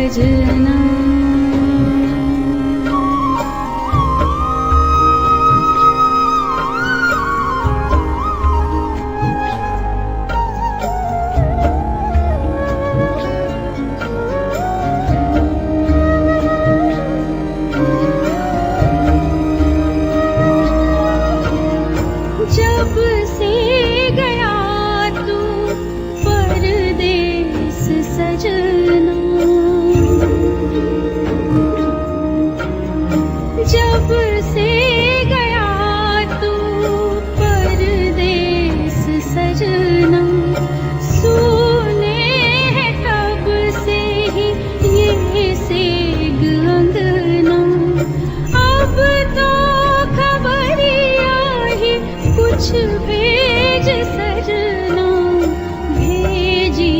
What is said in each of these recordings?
सजना जब से गया तू परदेस सजना, जब से गया तू परदेस सजना, सुने हैं तब से ही ये सेग अंगना। अब तो खबरिया ही कुछ भेज सजना, भेजी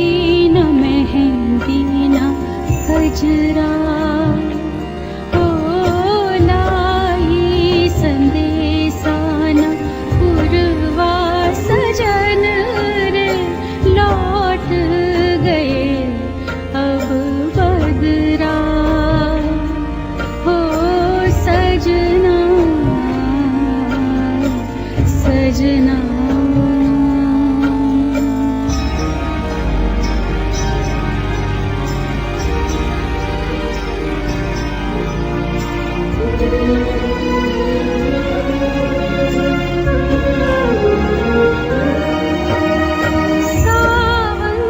न मेहंदी न गजरा। ओ लाई संदेशा न पुरवा सजन रे, लौट गए अब बदरा। हो सजना सजना सावन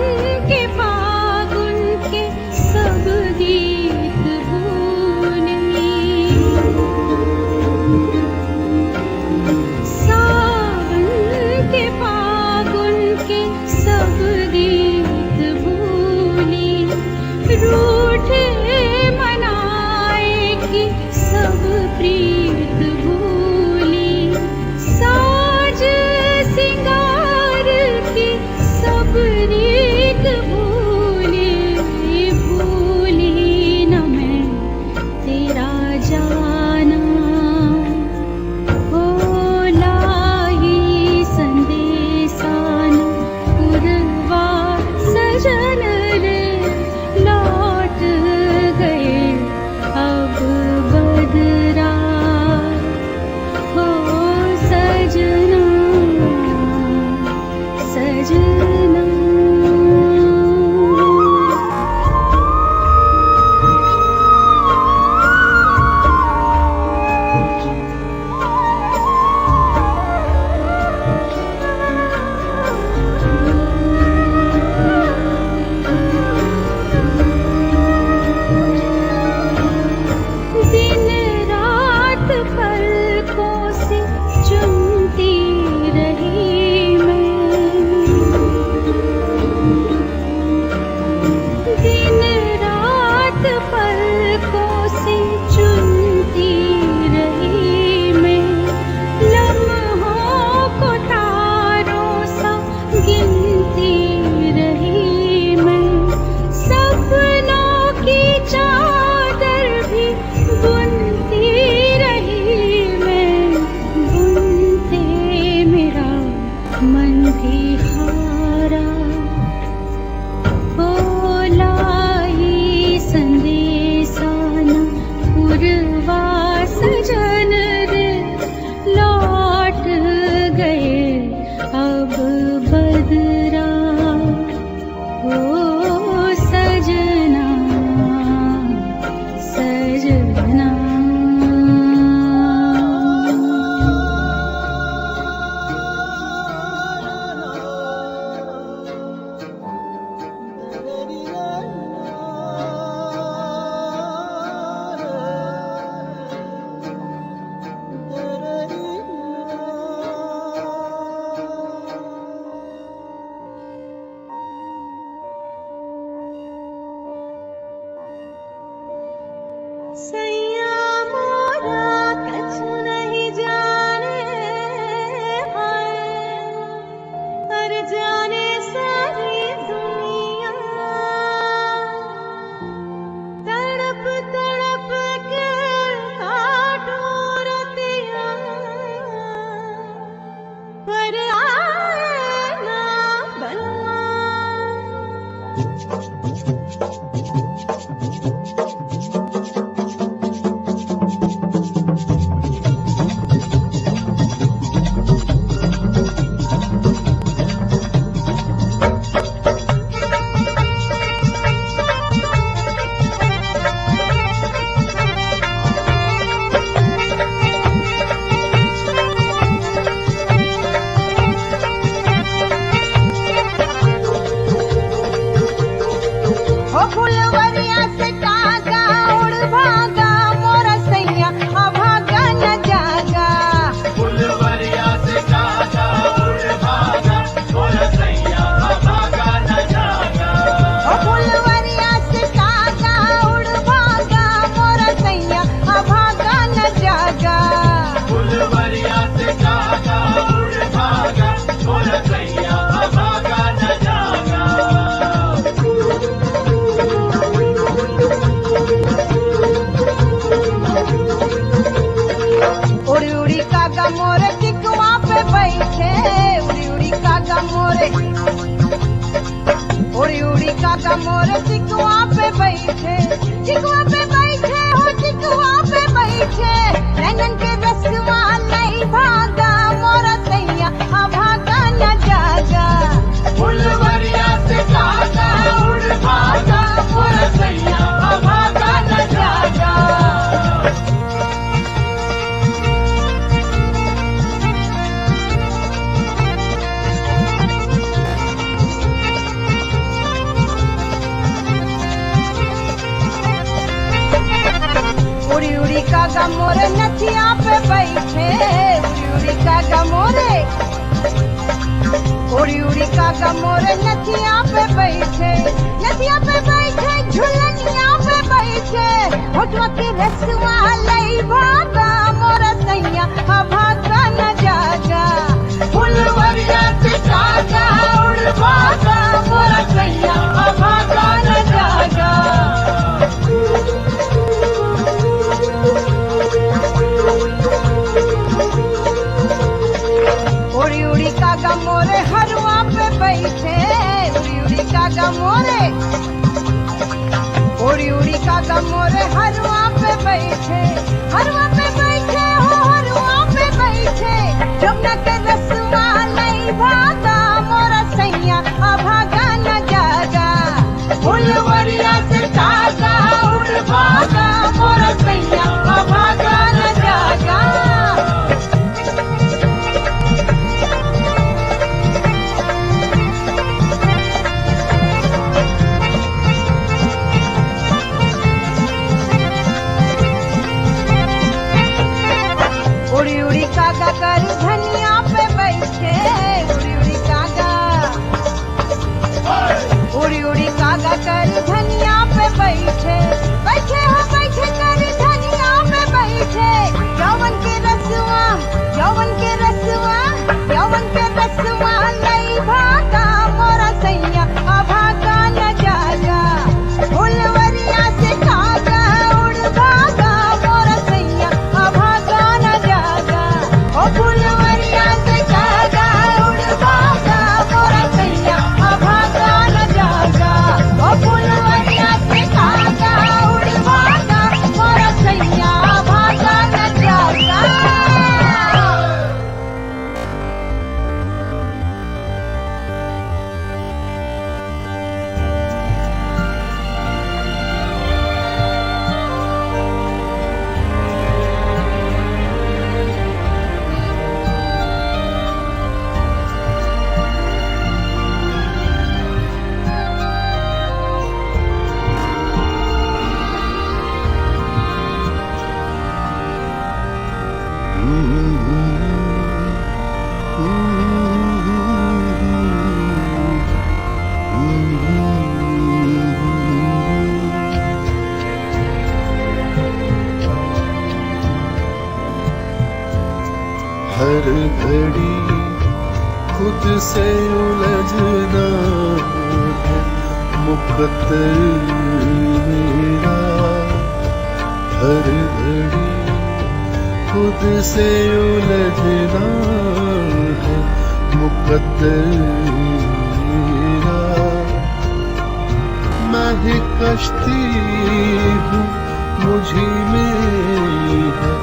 के फागुन के सब गीत भूले, सावन के फागुन के सब गीत भूली। रूठे मनाए की सब प्रीत भूली, साज सिंगार की सब रीत भूली। भूली न मैं तेरा जाना, हो लाई संदेशा न पुरवा सजन रे, लौट गए अब बदरा। हो सजना सजना दिन रात पलकों से चुनती रही मैं, दिन रात पलकों से चुनती रही मैं। लम्हों को तारों सा गिनती रही मैं, सपनों की चादर भी बुनती रही मैं। बुनते मेरा मन भी हारा, हो लाई संदेशा न पुरवा सजन रे, लौट गए अब बदरा। हो सजना सजना सैया मोरा कछु नहीं जाने हाय, पर जाने सारी दुनिया। तड़प तड़प के काटूं रतिया, पर आए ना बलवा। फुलवरिया से कागा उड़ भागा मोर सैया अभागा न जागा फुलवरिया से कागा उड़ भागा मोर सैया अभागा न जागा फुलवरिया से कागा उड़ भागा मोर सैया अभागा न जागा फुलवरिया से कागा उड़ भागा मोर सैया अभागा न जागा उड़ी उड़ी कागा मोरे टिकवा पे बैठे उड़ी उड़ी कागा मोरे उड़ी उड़ी कागा मोरे टिकवा पे बैठे हो टिकवा पे बैठे नैनन के रसवा नहीं भागा मोर सैया अभागा न जागा फुलवरिया से कागा उड़ भागा मोर सैया अभागा न जागा उड़ी उड़ी कागा मोरे नथिया पे बैठे उड़ी उड़ी कागा मोरे उड़ी उड़ी कागा मोरे नथिया पे बैठे झुलनिया पे बैठे होठवा के रसवा लई भागा मोर सैया अभागा न जागा फुलवरिया से कागा उड़ भागा मोर सैया अभागा न जागा उड़ी उड़ी कागा मोरे हरवा पे बैठे उड़ी उड़ी कागा मोरे उड़ी उड़ी कागा मोरे हरवा पे बैठे हो हरवा पे बैठे जमुना के रसवा नहीं भागा मोर सैया अभागा न जागा फुलवरिया से कागा उड़ भागा मोर सैया अभागा न जागा उड़ी उड़ी कागा कर धनिया पे बैठे उड़ी उड़ी कागा कर धनिया पे बैठे कर धनिया पे बैठे यौवन के रसवा नहीं भागा मोर सैया अभागा न जागा फुलवरिया से कागा उड़ भागा मोर सैया अभागा न जागा ओ फुलवरिया से कागा उड़ भागा मोर सैया अभागा न जागा ओ फुलवरिया से कागा उड़ भागा मोर सैया अभागा न जागा हर घड़ी खुद से उलझना है मुकद्दर मेरा हर घड़ी खुद से उलझना है मुकद्दर मेरा मैं ही कश्ती हूँ मुझी में है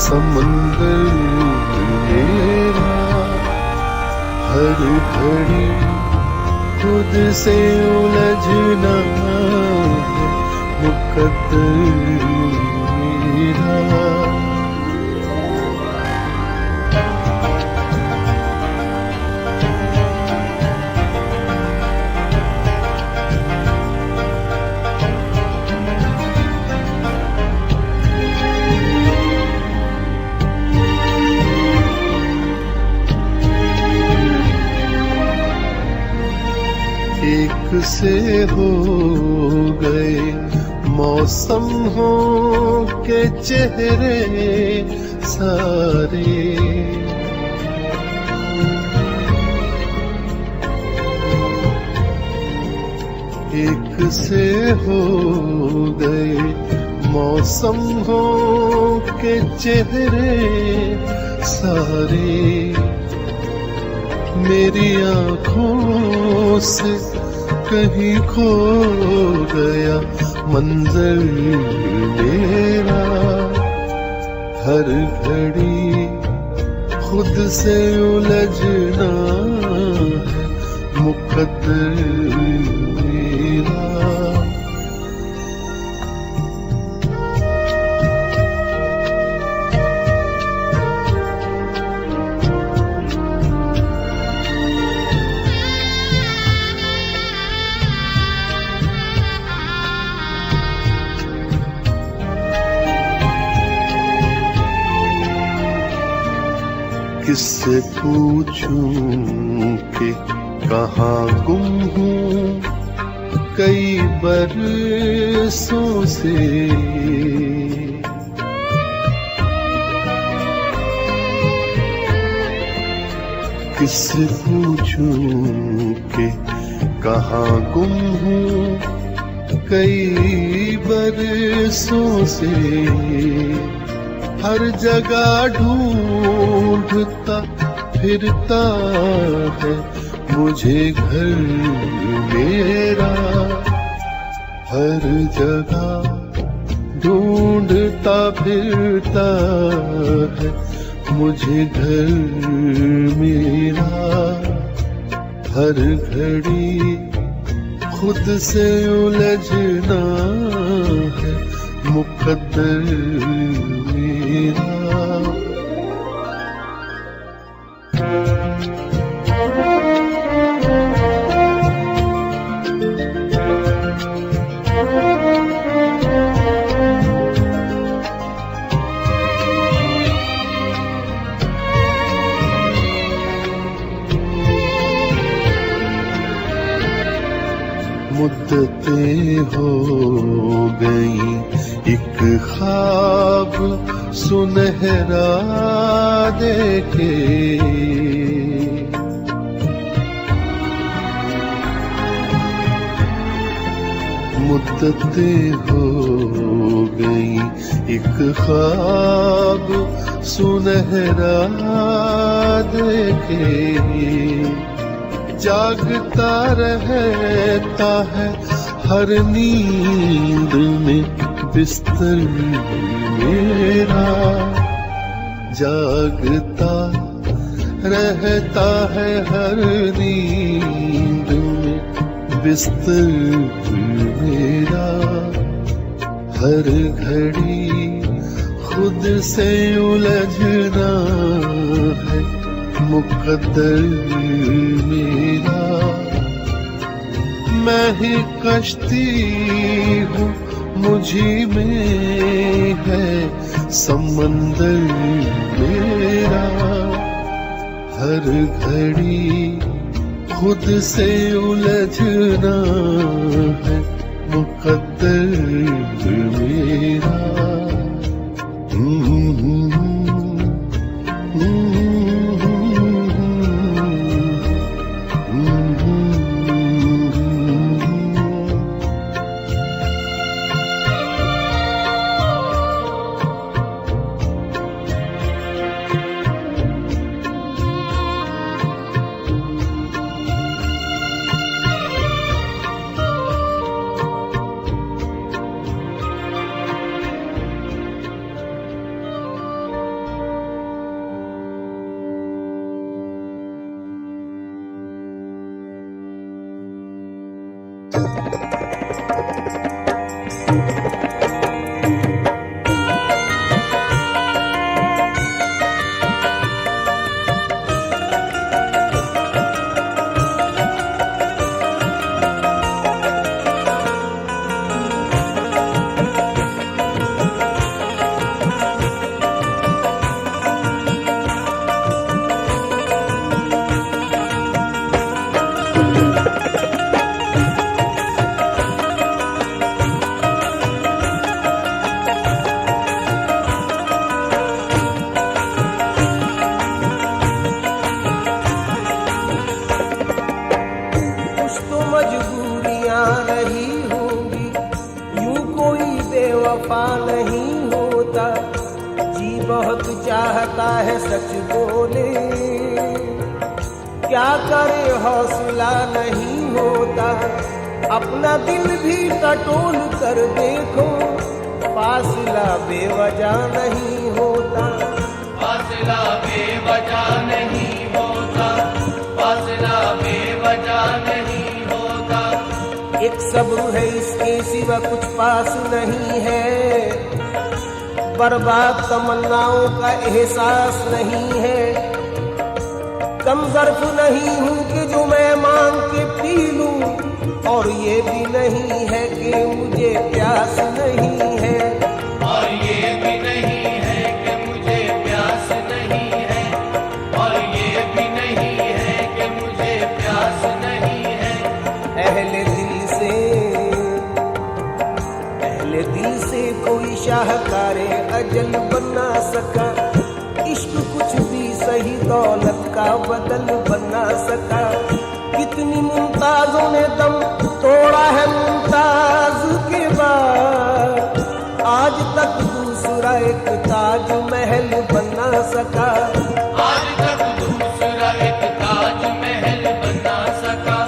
समंदर मेरा हर घड़ी खुद से उलझना है मुकद्दर मेरा से हो गए मौसम हो के चेहरे सारे। एक से हो गए मौसम हो के चेहरे सारे। मेरी आँखों से कहीं खो गया मंजर मेरा। हर घड़ी खुद से उलझना है मुकद्दर मेरा। किससे पूछूं कि कहाँ गुम हूँ कई बरसों से। किससे पूछूं कि कहाँ गुम हूँ कई बरसों से। हर जगह ढूंढता फिरता है मुझे घर मेरा। हर जगह ढूंढता फिरता है मुझे घर मेरा। हर घड़ी खुद से उलझना है मुकद्दर मेरा। मुद्दतें हो गई एक ख्वाब सुनहरा देखे। मुद्दतें हो गई एक ख्वाब सुनहरा देखे। जागता रहता है हर नींद में बिस्तर मेरा। जागता रहता है हर नींद में बिस्तर मेरा। हर घड़ी खुद से उलझना है मुकद्दर मेरा। मैं ही कश्ती हूँ मुझी में है समंदर मेरा। हर घड़ी खुद से उलझना है मुकद्दर मेरा। बेवफा नहीं होता, जी बहुत चाहता है सच बोले, क्या करे हौसला नहीं होता, अपना दिल भी टटोल कर देखो, फासला बेवजह नहीं होता, फासला बेवजह नहीं होता, फासला बेवजह नहीं होता। एक सब्र है इसके सिवा कुछ पास नहीं है, बर्बाद तमन्नाओं का एहसास नहीं है, कम ज़र्फ नहीं हूँ कि जो मैं मांग के पी लूं, और ये भी नहीं है कि मुझे प्यास नहीं है, और ये भी नहीं है कि मुझे प्यास नहीं है, और ये भी नहीं है कि मुझे प्यास नहीं है। अहले दिल से कोई शाहकारे अजल बना सका, इश्क कुछ भी सही दौलत का बदल बना सका, कितनी मुमताजों ने दम तोड़ा है मुमताज के बाद, आज तक दूसरा एक ताज महल बना सका, आज तक दूसरा एक ताज महल बना सका,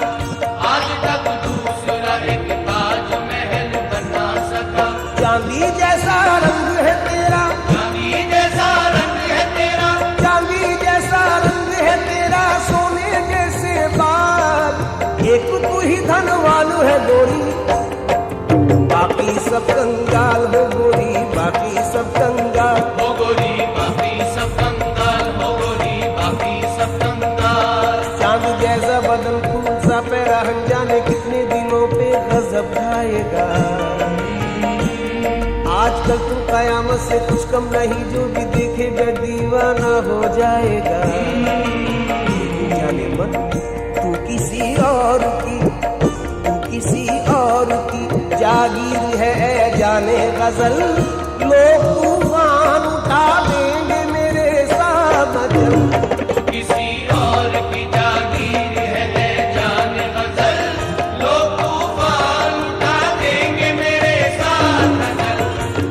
आज तक दूसरा एक ताज महल बना सका। चांदी जैसा रंग है तेरा, चांदी जैसा रंग है तेरा, चांदी जैसा रंग है तेरा, सोने जैसे बाल, एक तू ही धनवान है गोरी, बाकी सब कंगाल हो गोरी, बाकी सब कंगाल हो गोरी, बाकी सब कंगाल हो गोरी, बाकी सब कंगाल। चांद जैसा बदन फूल सा पैरा, हम जाने कितने दिनों पे गजब खाएगा, आजकल तू कयामत से कुछ कम नहीं, जो भी देखेगा दीवाना हो जाएगा, जाने मत तू किसी और की, तू किसी और की जागीर है जाने गजल, लोग तूफान उठा देंगे मेरे साथ चल, किसी और की जागीर है जाने गजल, लोग तूफान उठा देंगे मेरे साथ चल।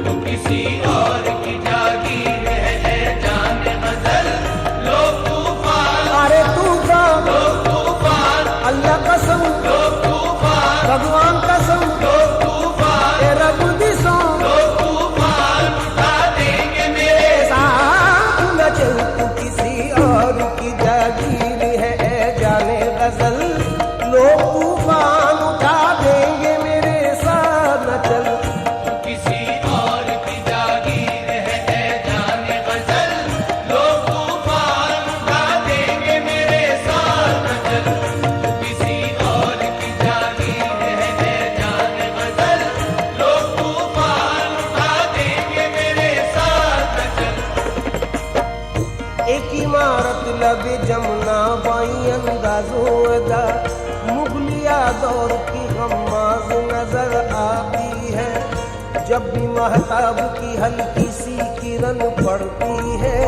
तो किसी और की जागीर है जाने गजल, लोग तूफान, अरे तूफान लोग तूफान, अल्लाह कसम, लोग तूफान, भगवान कसम, लोग तूफान, तेरा बुद्धिसों लोग तूफान उठा देंगे मेरे साथ न चल, तू किसी और की जागीर है जाने गजल, लोग तूफान उठा देंगे मेरे साथ न चल, किसी और की जागीर है जाने गजल, लोग तूफान उठा देंगे मेरे साथ चल। किसी और की जागीर है जाने गजल, लोग तूफान उठा देंगे मेरे साथ चल। एक इमारत लबे जमुना बाई अंदाजो अदा, मुगलिया दौर की गम्माज नजर आती है, जब भी महताब की हल्की सी किरण पड़ती है,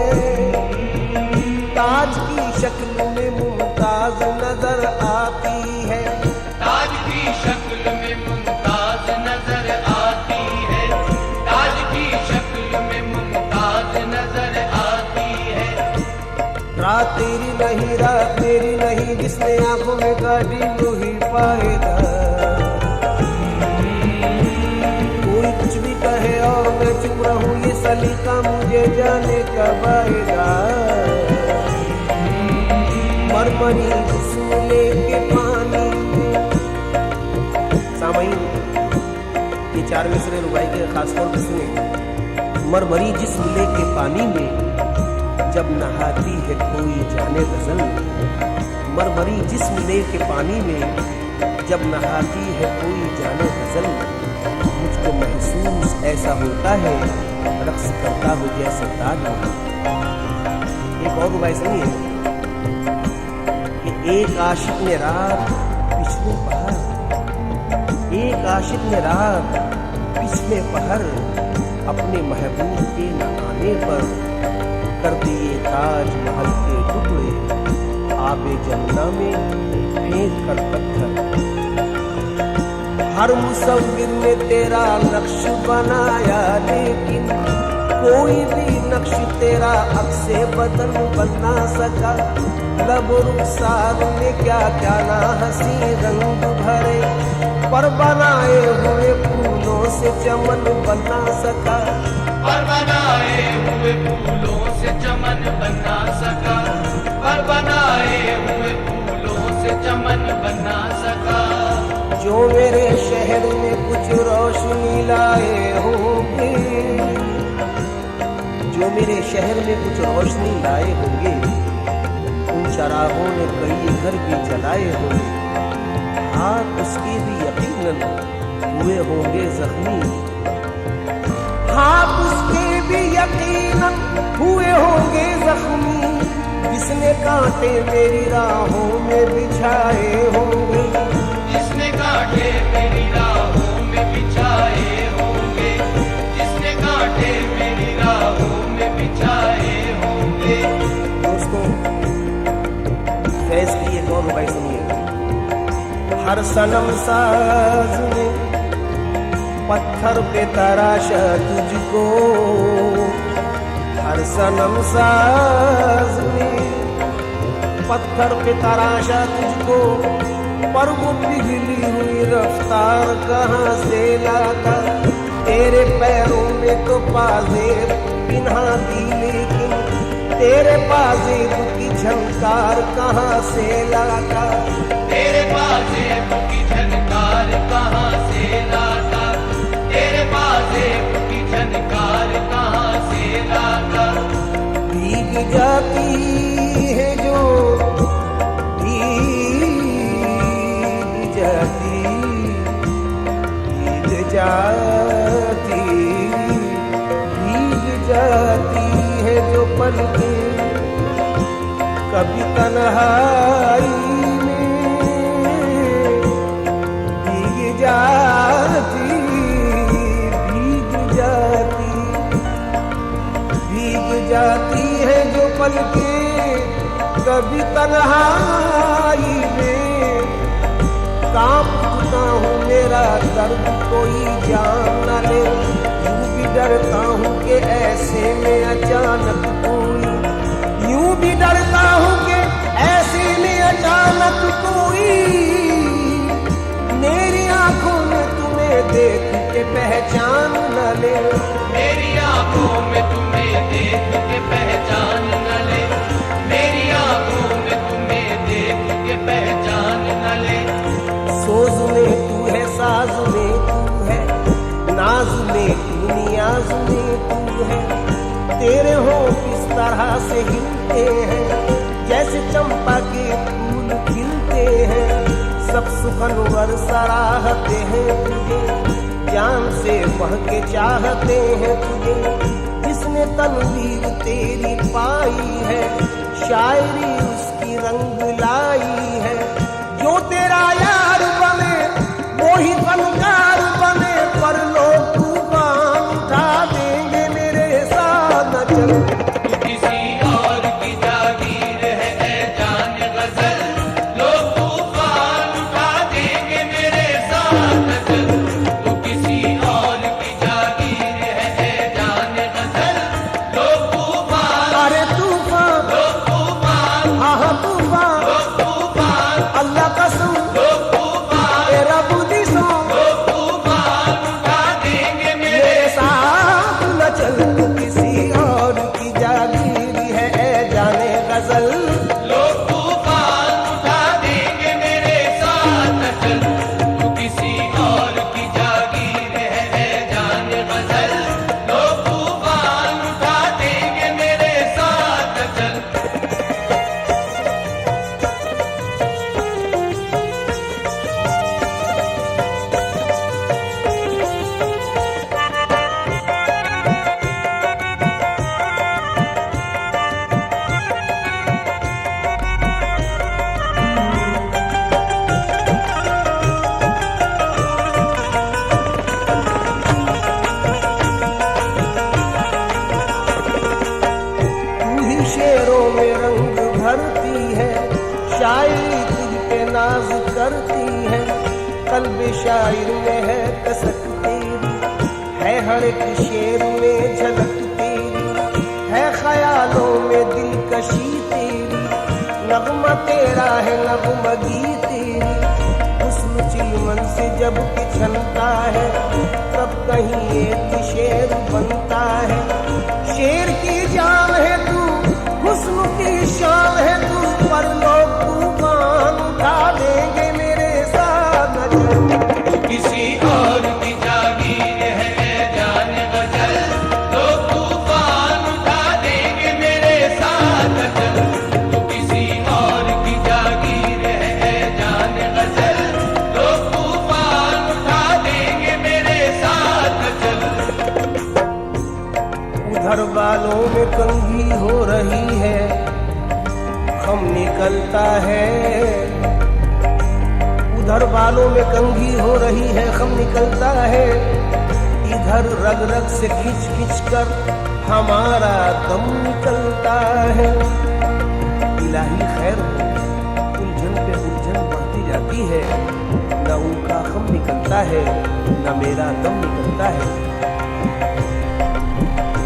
ताज की शक्ल में मुमताज नजर आती है, ताज की शक्ल में मुमताज नजर आती है, ताज की शक्ल में मुमताज नजर आती है। रात तेरी नहीं रात मेरी नहीं, जिसने आंखों में काटी वो ही पाएगा, कोई कुछ भी कहे और मैं चुप रहूं, ये सलीका मुझे जाने कब आएगा, मरमरी जिस्म लेके पानी में, सामईन ये चार मिसरे रुबाई के खासतौर पर सुने, मरमरी जिस्म लेके पानी में, जब नहाती है कोई जाने गजल, मरमरी जिस्म लेके पानी में, जब नहाती है कोई जाने गजल, मुझको महसूस ऐसा होता है रक्स करता हो जैसे ताज। एक और रुबाई सुनिए कि एक आशिक ने रात पिछले पहर, एक आशिक ने रात पिछले पहर, अपने महबूब के न आने पर कर दिए ताज महल के टुकड़े, आबे जमुना में फेंक कर पत्थर, हर मुसव्विर ने तेरा नक्श बनाया, लेकिन कोई भी नक्श तेरा अक्से बदन बना सका। लब रुखसार ने क्या क्या ना हंसी रंग भरे, पर बनाए हुए फूलों से चमन बना सका। पर बनाए हुए फूलों से चमन बना सका, पर बनाए हुए फूलों से चमन बना सका। जो मेरे शहर में कुछ रोशनी लाए होंगे, जो मेरे शहर में कुछ रोशनी लाए होंगे, उन चरागों ने कई घर भी जलाए होंगे। हाथ उसके भी यकीनन हुए होंगे जख्मी, हाथ उसके भी यकीनन हुए होंगे जख्मी, जिसने कांटे मेरी राहों में बिछाए होंगे, जिसने कांटे मेरी राहों में बिछाए होंगे, जिसने कांटे मेरी राहों में बिछाए होंगे। दोस्तों, फैज की एक और रुबाई सुनिएगा। हर सनम साज ने पत्थर पे तराशा तुझको, हर सनम साज ने पत्थर पे तराशा तुझको, पर वो पिघली हुई रफ्तार कहाँ से लाता। तेरे पैरों में तो पाजेब पिन्हा दी, लेकिन तेरे पाजेब की झंकार कहाँ से लाता। तेरे पाजेब की झनकार कहाँ से लाता, तेरे पाजेब की झनकार कहाँ से लाता। भीग जाती है जो भीग जाती, भीग जाती, भीग जाती है जो पलकें कभी तन्हाई में, भीग जाती, भीग जाती, भीग जाती है जो पलकें कभी तन्हाई में। कांप उठता हूँ मेरा दर्द कोई जान न ले, यूं भी डरता हूँ कि ऐसे में अचानक कोई, यूं भी डरता हूँ कि ऐसे में अचानक कोई मेरी आंखों में तुम्हें देख के पहचान न ले। मेरी आंखों में तुम्हें देख के पहचान न ले, मेरी आंखों में तुम्हें देख के पहचान न ले। सोज में तू है, साज में तू है, नाज में तू, नियाज में तू है। तेरे हो किस तरह से हिलते हैं, जैसे चंपा के फूल खिलते हैं। सब सुखनवर सराहते हैं तुझे, जान से बढ़ के चाहते हैं तुझे। जिसने तनवीर तेरी पाई है, शायरी उसकी रंग लाई है। जो तेरा यार बने वो ही फनकार बने, पर लोग तूफान उठा देंगे मेरे साथ न चल। तू किसी और की जागीर है ऐ जान गजल, लोग तूफान उठा देंगे मेरे साथ चल। तू किसी और की जागीर है ऐ जान गजल, लोग तूफान, अरे तूफान, लोग तूफान, हाँ हाँ तूफान, लोग तूफान मेरे शायर में है कसक तेरी, है हर एक शेर में झलक तेरी, है ख्यालों में दिलकशी तेरी, नगमा तेरा है नगमगी तेरी। हुस्न चिलमन से जब पिछलता है तब कहीं एक शेर बनता है। शेर की जान है तू, हुस्न की शान है तू, पर लोग तूफान उठा देंगे मेरे साथ नजर। किसी और की जागीर है जान गजल, लोग तूफान उठा देंगे मेरे साथ चल। तो किसी और की जागीर है जान गजल, लोग तूफान उठा देंगे मेरे साथ चल। उधर बालों में कंघी हो रही है, खम निकलता है। उधर बालों में कंघी हो रही है, खम निकलता है। इधर रग रग से खिंच खिंच कर हमारा दम निकलता है। इलाही खैर हो, उलझन पे उलझन बढ़ती जाती है। न उनका खम निकलता है न मेरा दम निकलता है।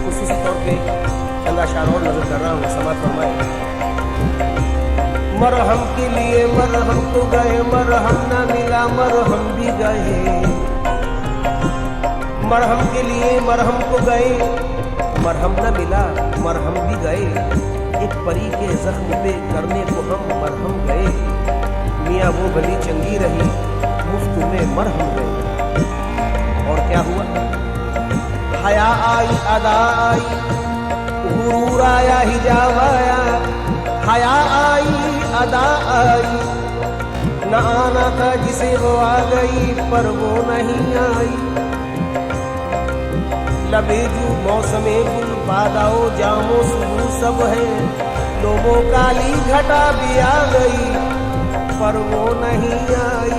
खुसूसी तौर पे चंद अशार और नजर कर रहा हूँ, समाज फरमाए। मरहम के लिए मरहम तो गए, मरहम न मिला मरहम भी गए। मरहम के लिए मरहम को गए, मरहम न मिला मरहम भी गए। एक परी के जख्म पे करने को हम मरहम गए। मियाँ वो भली चंगी रही, मुफ्त में मरहम गए। और क्या हुआ? हया आई अदा आई, गुरूर आया हिजाब आया। हया आई अदा आई, न आना था जिसे वो आ गई पर वो नहीं आई। लबेजू मौसमे गुल बादाओ जामो सुबह सब है। लोगों काली घटा भी आ गई पर वो नहीं आई।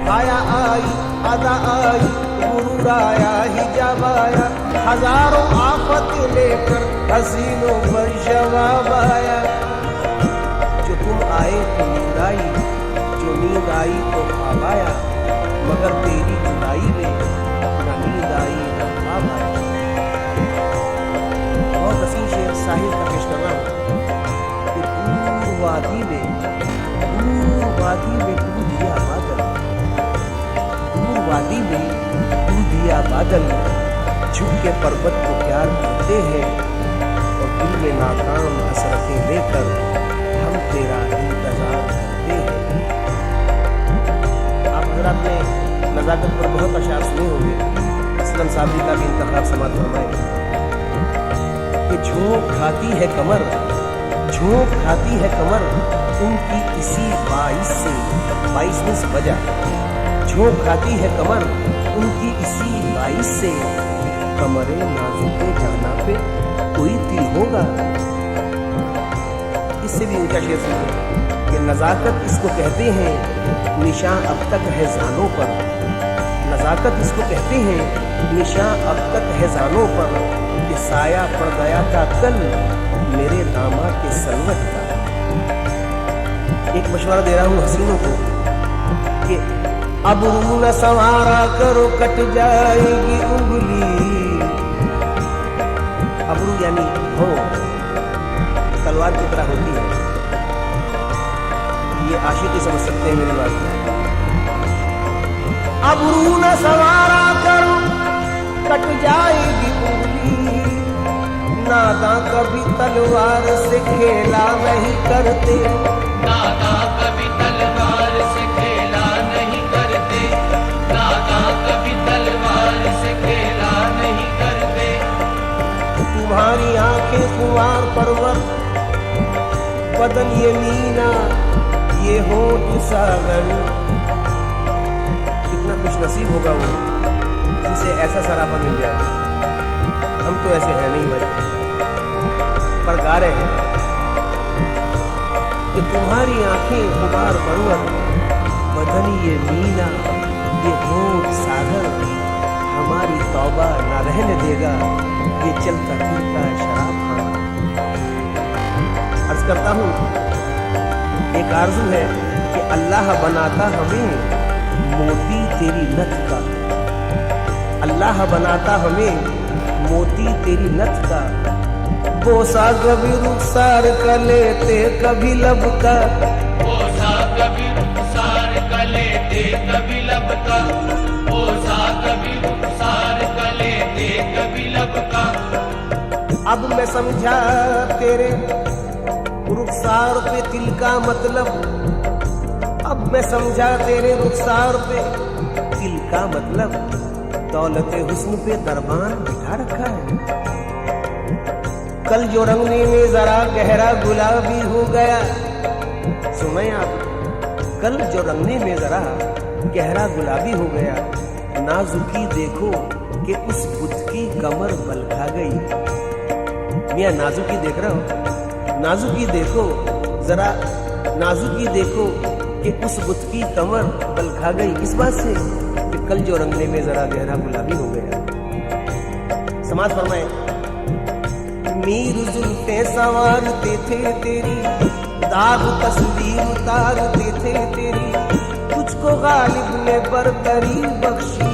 हया आई अदा आई, गुरूर आया हिजाब आया। हजारों आफत लेकर हसीनों पर जवाब आया। जो तुम आए तो नींद आई, जो नींद आई तो ख्वाब आया। मगर तेरी जुदाई में न नींद आई न ख्वाब आया। बहुत हसीन शेर साहिल का पेश कर रहा हूँ कि दूर वादी में तू दिया बादल, दूर वादी में तू दिया बादल। झुक के पर्वत को प्यार करते हैं और दिल में नाकाम हसरतें लेकर हम तेरा इंतजार करते हैं। आप हजरात ने नजाकत पर बहुत अशार सुने होंगे। असलम साहब का भी इंतखाब समाज फरमाए कि झोंक खाती है कमर, झोंक खाती है कमर उनकी इसी 22 वजह। झोंक खाती है कमर उनकी इसी 22 से। कमरे नाजुके जाना पे कोई तिल होगा। इससे भी ऊंचा शेर सुनिए कि नजाकत इसको कहते हैं, निशान अब तक है जानों पर। नजाकत इसको कहते हैं, निशान अब तक है जानों पर। कि साया पड़ गया था कल मेरे दामाद के सलवत का। एक मशवरा दे रहा हूँ हसीनों को कि अब रू न संवारा करो कट जाएगी उंगली। अबरू यानी हो, तलवार की तरह होती है। ये आशिकी समझ सकते हैं मेरी बात। अबरू न सवारा करो कट जाएगी उंगली। नादा कभी तलवार से खेला नहीं करते, नादा कभी तलवार से खेला नहीं करते, नादा कभी तलवार से खेला नहीं करते। तुम्हारी आंखें कुंवार पर्वत, बदन ये मीना ये होठ सागर। कितना खुश नसीब होगा वो जिसे ऐसा सराफा मिल जाए। हम तो ऐसे हैं नहीं भाई, पर गा रहे हैं कि तुम्हारी आंखें कुंवार पर्वत, बदन ये मीना ये होठ सागर। हमारी तौबा ना रहने देगा ये चलता फिरता शराब खाना। अर्ज करता हूँ, एक आरज़ू है कि अल्लाह बनाता हमें मोती तेरी नथ का। अल्लाह बनाता हमें मोती तेरी नथ का। बोसा कभी रुखसार का लेते कभी लब का। ओसा कभी रुखसार का लेते कभी लब का। ओसा कभी रुखसार का लेते कभी लब का। अब मैं समझा तेरे रुखसार पे तिल का मतलब। अब मैं समझा तेरे रुखसार पे तिल का मतलब। दौलत हुस्न पे दरबान बिठा रखा है। कल जो रंगने में जरा गहरा गुलाबी हो गया, सुने आप, कल जो रंगने में जरा गहरा गुलाबी हो गया, नाजुकी देखो कि उस बुद्ध की कमर बल खा गई। मियां नाजुकी देख रहा हो, नाजुकी देखो जरा, नाजुकी देखो कि उस बुद्ध की कमर बल खा गई। इस बात से कि कल जो रंगने में जरा गहरा गुलाबी हो गया। समाज फरमाए, मीर जुल्फे संवारते थे तेरी, दाग तस्वीर उतारते थे तेरी। तुझको गालिब ने बरतरी बख्शी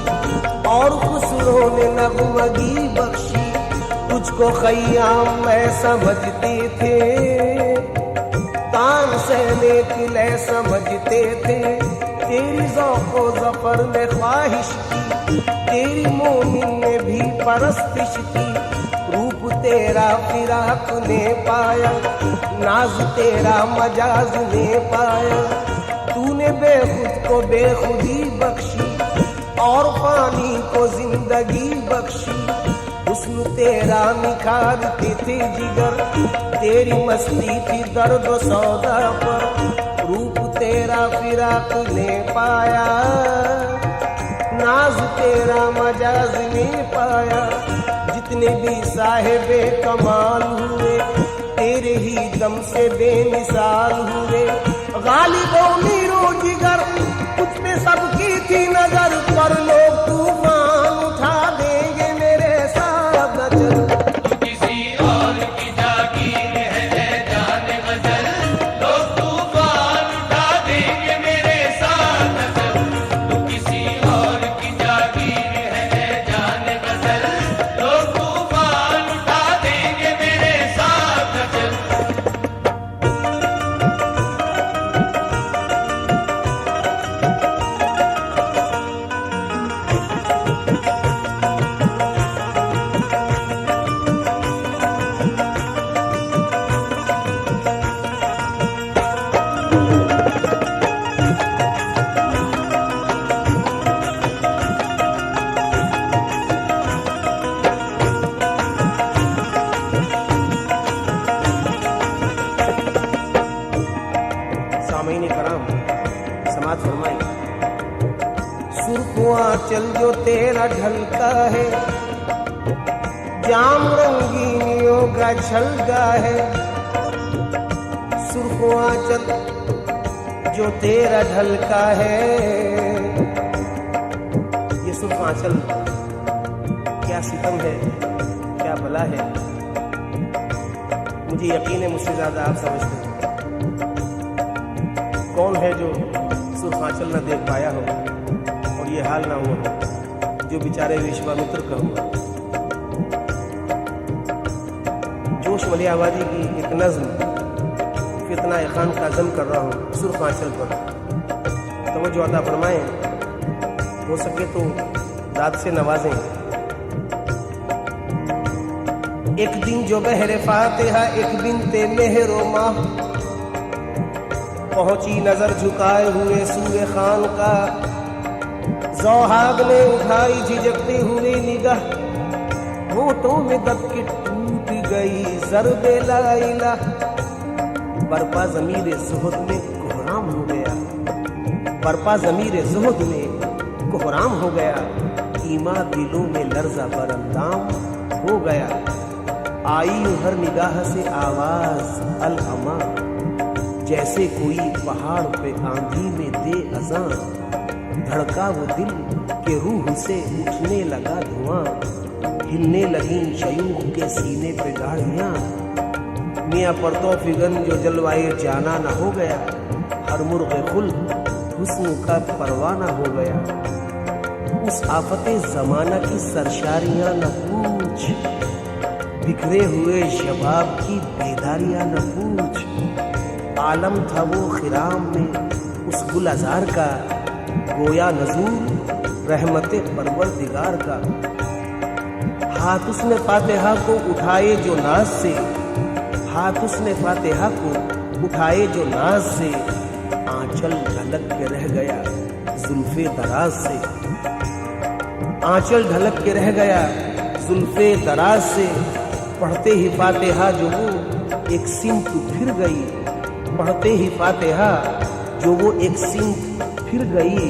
और खुसरो ने नगमगी बख्शी। तुझको खय्याम मैं समझते थे, तान सहने किले समझते थे। तेरी ज़ौक़ो ज़फ़र ने ख्वाहिश की, तेरी मोमिन ने भी परस्तिश की। रूप तेरा फिराक ने पाया, नाज तेरा मजाज ने पाया। तूने बेखुद को बेखुदी बख्शी और पानी को जिंदगी बख्शी। हुस्न तेरा निखारते थे जिगर, तेरी मस्ती थी दर्द सौदा पर। रूप तेरा फिराक ने पाया, नाज तेरा मजाज ने पाया। जितने भी साहिबे कमाल हुए, तेरे ही दम से बेमिसाल हुए। गालिबो मीरो जिगर, कुछ पे सबकी थी नजर, पर लोग तूफान उठा देंगे मेरे साथ न चल। तू किसी और की जागीर है जाने गजल, लोग तूफान उठा देंगे मेरे साथ न चल। तू किसी और की जागीर है जाने गजल, लोग तूफान उठा देंगे मेरे साथ न चल। सामईन कराम, समाज फरमाई, सुर्खुआ चल जो तेरा ढलका है, जाम रंगीनियों का छलका है। सुर्खुआ चल जो तेरा ढलका है। ये सुर्खांचल क्या सितम है, क्या भला है। मुझे यकीन है मुझसे ज्यादा आप समझते हैं। कौन है जो सुर्खांचल न देख पाया हो और ये हाल ना हुआ हो, जो बेचारे विश्वामित्र का हुआ। जोश मली आबादी की एक नज्म फितना खान का अज़म कर रहा हूँ सुर्खांचल पर। तवज्जो अता फरमाएं, हो सके तो दाद से नवाजें। एक दिन जो बहरे फातिहा, एक बिनते मेहरो माह, पहुंची नजर झुकाए हुए सूए खान का। ज़ौहाब ने उठाई झिझकते हुए निगाह, होठों में दबके टूट गई ज़र्बे ला इलाह। बरपा ज़मीर ज़ुहद में कोहराम हो गया, बरपा ज़मीर ज़ुहद में कोहराम हो गया। ईमा दिलों में लर्ज़ा बरंदाम हो गया। आई हर निगाह से आवाज़ अल अमा, जैसे कोई पहाड़ पे आंधी में दे अज़ां। धड़का वो दिल के रूह से उठने लगा धुआं, हिलने लगी शयूख के सीने पे गाड़ियां। मियाँ परतो फिगन जो जलवाए जाना न हो गया, हर मुर्ग़े खुल हुस्न का परवाना हो गया। उस आफते जमाना की सरशारियां न पूछ, बिखरे हुए शबाब की बेदारियां न पूछ। आलम था वो खिराम में उस गुलजार का, गोया नजूर रहमते परवरदिगार का। हाथ उसने फातिहा को उठाए जो नाज से, हाथ उसने फातिहा को उठाए जो नाज से, आंचल ढलक के रह गया जुल्फे दराज से। आंचल ढलक के रह गया जुल्फे दराज से। पढ़ते ही फातिहा जो वो एक सिमत फिर गई, पढ़ते ही फातिहा जो वो एक सिमत फिर गई।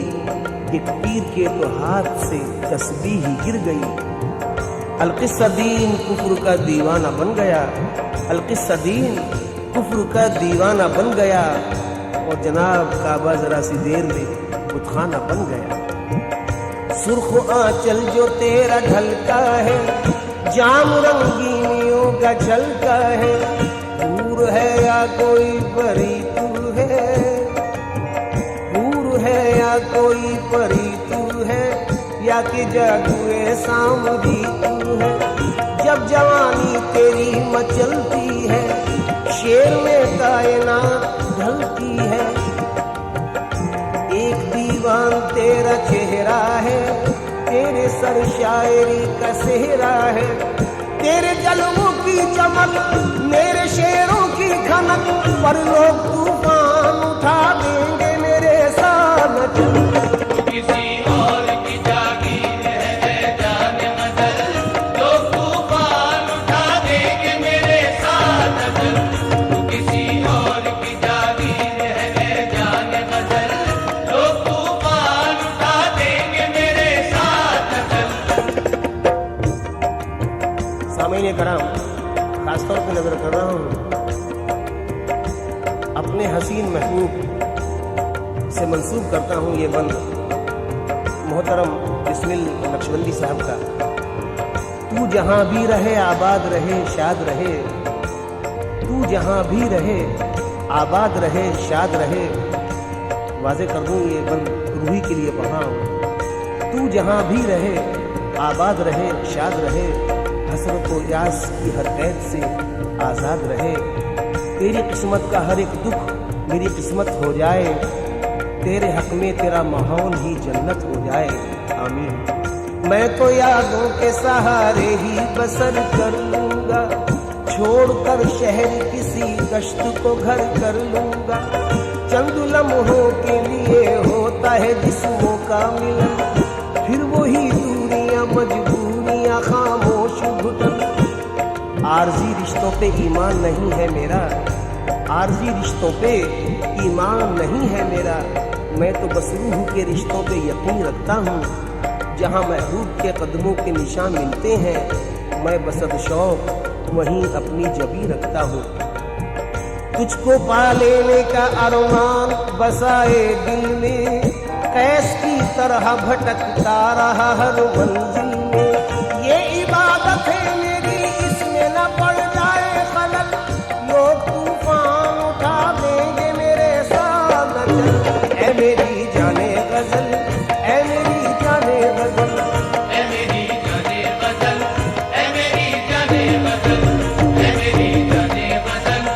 एक पीर के तो हाथ से तस्बीह ही गिर गई। अलकिस्सदीन कुफ्र का दीवाना बन गया, अलकिस्सदीन कुफ्र का दीवाना बन गया। और जनाब काबा जरा सी देर में बुतखाना बन गया। सुर्ख आंचल जो तेरा ढलका है, जाम रंगीनियों का झलका है। दूर है या कोई परी तू है, दूर है या कोई परी तू है, या कि जादुए सामदी तू है। जब जवानी तेरी मचलती है, शेर में कायनात ढलती है। एक दीवान तेरा चेहरा है, तेरे सर शायरी का सेहरा है। तेरे जलवों की चमक, मेरे शेरों की खनक, पर लोग तूफान उठा देंगे मेरे साथ। किसी और की जागीर है जाने गजल, लोग तूफान उठा देंगे मेरे साथ अगर। किसी और की जागीर है जाने गजल, लोग तूफान उठा देंगे मेरे साथ अगर। सामईन कराम, खासतौर पर नजर कर रहा हूँ अपने हसीन महबूब से मंसूब करता हूँ ये बंद मोहतरम बिस्मिल नक्शबंदी साहब का। तू जहां भी रहे आबाद रहे शाद रहे, तू जहां भी रहे आबाद रहे शाद रहे। वाज़े कर दूं ये बंद रूही के लिए पढ़ा हूं। तू जहां भी रहे आबाद रहे शाद रहे, हसरत व यास की हर कैद से आज़ाद रहे। तेरी किस्मत का हर एक दुख मेरी किस्मत हो जाए, तेरे हक में तेरा माहौल ही जन्नत हो जाए। आमीन। मैं तो यादों के सहारे ही बसर कर लूंगा, छोड़कर शहर किसी कश्त को घर कर लूंगा। चंद लम्हों के लिए होता है जिस्मों का मिलन, फिर वही दूरियां मजबूरियां खामोश घुटन। आरजी रिश्तों पे ईमान नहीं है मेरा, आरजी रिश्तों पे ईमान नहीं है मेरा। मैं तो बस रूह के रिश्तों पे यकीन रखता हूँ। जहाँ महबूब के कदमों के निशान मिलते हैं, मैं बसद शौक वहीं अपनी जबी रखता हूँ। तुझको पा लेने का अरमान बसाए दिल में, कैस की तरह भटकता रहा हर मंजिल में। ये इबादत है मेरी, इसमें न पड़ जाए खलल, लोग तूफान उठा देंगे मेरे साथ चल। ऐ मेरी जाने गजल, ऐ मेरी जाने गजल, ऐ मेरी जाने गजल, ऐ मेरी जाने गजल, ऐ मेरी जाने गजल,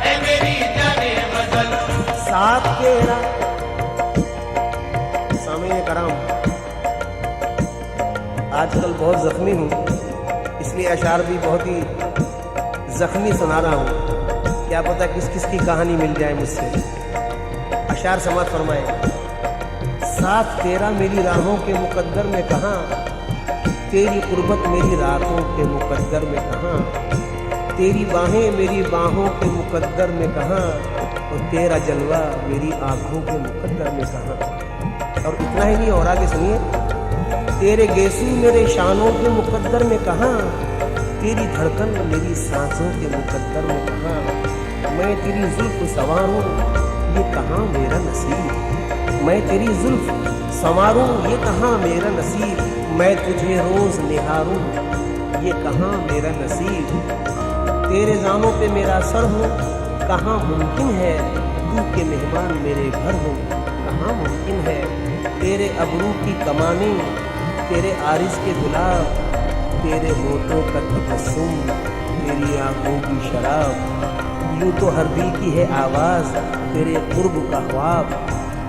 ऐ मेरी जाने गजल। साथ तेरा। सामईन कराम, आजकल बहुत जख्मी हूँ, इसलिए अशार भी बहुत ही जख्मी सुना रहा हूँ। क्या पता किस किस की कहानी मिल जाए मुझसे। अशार समात फरमाए। साथ तेरा मेरी राहों के मुकद्दर में कहाँ, तेरी कुर्बत मेरी रातों के मुकद्दर में कहाँ। तेरी बाहें मेरी बाहों के मुकद्दर में कहाँ, और तेरा जलवा मेरी आंखों के मुकद्दर में कहाँ। और इतना ही नहीं, और आगे सुनिए। तेरे गेसू मेरे शानों के मुकद्दर में कहाँ, तेरी धड़कन मेरी सांसों के मुकद्दर में कहाँ। मैं तेरी जुल्फ संवारूं ये कहाँ मेरा नसीब, मैं तेरी जुल्फ संवारूं ये कहाँ मेरा नसीब। मैं तुझे रोज निहारूं ये कहाँ मेरा नसीब। तेरे जानों पे मेरा सर हो, कहाँ मुमकिन है तू के मेहमान मेरे घर हो। कहाँ कहाँ मुमकिन है। तेरे अबरू की कमानी, तेरे आरिस के गुलाब, तेरे होठों का तबस्सुम, तेरी आंखों की शराब। यूं तो हर दिल की है आवाज़ तेरे कुर्ब का ख्वाब,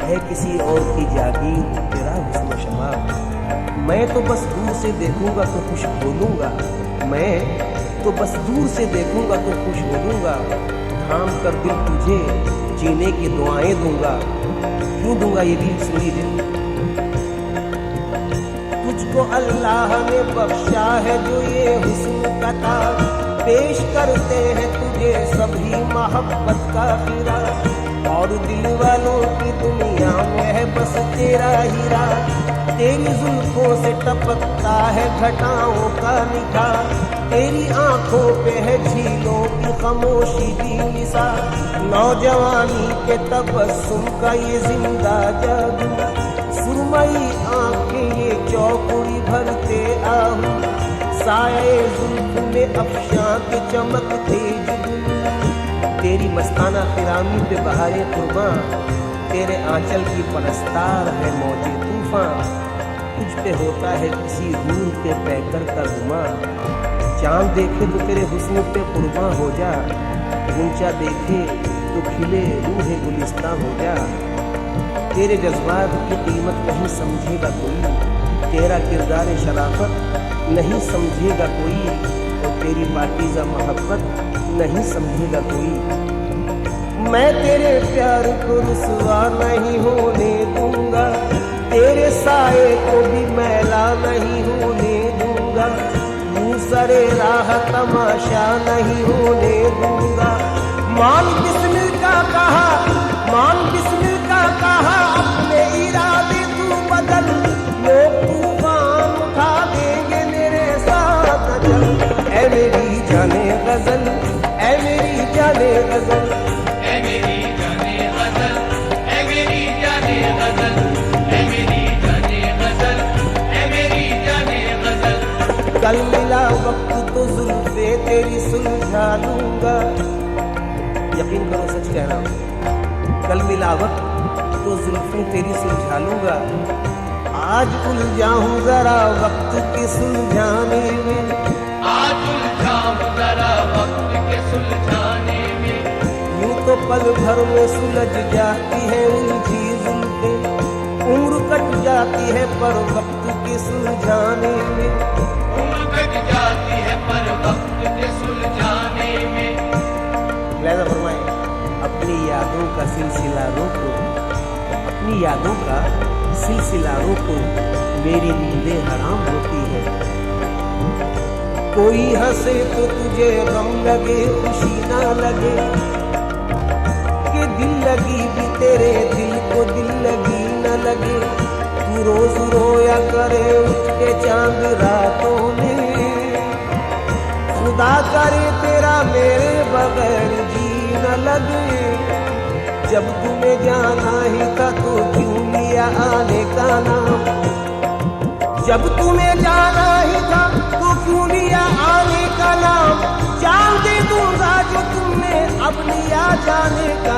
है किसी और की जागीर तेरा हुस्न शबाब। मैं तो बस दूर से देखूंगा तो कुछ बोलूंगा, मैं तो बस दूर से देखूंगा तो खुश हो दूंगा। थाम कर दिल तुझे जीने की दुआएं दूंगा, क्यों दूंगा ये भी सुनिए। तुझको अल्लाह ने बख्शा है जो ये हुस्न का ताज, पेश करते हैं तुझे सभी मोहब्बत का खीरा, और दिल वालों की दुनिया में है बस तेरा हीरा। तेरी जुल्फों से टपकता है घटाओं का निखार, तेरी आंखों पे है झीलों की खामोशी की निसार। नौजवानी के तबस्सुम का ये जिंदा जादू, सुरमई आंखें ये चौकुड़ी भरते आहू, साये जुल्फ में अफशां के चमकते जुगनू। तेरी मस्ताना फिरामी पे बहारे कुर्बान, तेरे आंचल की परस्तार है मौजे तूफान। तुझ पे होता है किसी हूर के पैकर का गुमान, चांद देखे तो तेरे हुस्न पे कुर्बान हो जा, ऊंचा देखे तो खिले रूहे गुलिस्तां हो जा। तेरे जज्बात की कीमत नहीं समझेगा कोई, तेरा किरदार शराफत नहीं समझेगा कोई, और तेरी पाकीज़ा मोहब्बत नहीं समझेगा कोई। मैं तेरे प्यार को रुसवा नहीं होने दूंगा, तेरे साए को भी मैला नहीं होने दूंगा, यूं सरे राह तमाशा नहीं होने दूंगा। मान बिस्मिल का कहा, मान बिस्मिल का कहा, अपने इरादे तू बदल, लोग तूफान उठा देंगे मेरे साथ चल। ऐ मेरी जाने गजल, ऐ मेरी जाने गजल, ऐ मेरी जाने गजल, ऐ मेरी जाने गजल, ऐ मेरी जाने गजल, ऐ मेरी जाने गजल। कल मिला वक्त तो जुल्फे तेरी सुलझा लूंगा, यकीन करो सच कह रहा हूँ। कल मिला वक्त तो जुल्फे तेरी सुलझा लूंगा, आज उलझा हूँ जरा वक्त के सुलझाने में, आज उलझाऊं जरा वक्त के सुलझाने में। यूं तो पल भर में सुलझ जाती है उलझी जुल्फे, उम्र कट जाती है पर वक्त के सुलझाने में। उम्र कट जाती है पर वक्त के सुलझाने में। लहज़ा फरमाए, अपनी यादों का सिलसिला रोको, अपनी यादों का सिलसिला रोको, मेरी नींदें हराम होती है। कोई हंसे तो तुझे गम लगे खुशी ना लगे, कि दिल लगी भी तेरे दिल को दिल लगी न लगे। तू रोज रोया करे उठ के चांद रातों में, खुदा करे तेरा मेरे बगैर जी न लगे। जब तुम्हें जाना ही था तो क्यों लिया आने का नाम, जब तुम्हें जाना ही था तो क्यों लिया आने का नाम। जान दे दूंगा जो तुमने अब लिया जाने का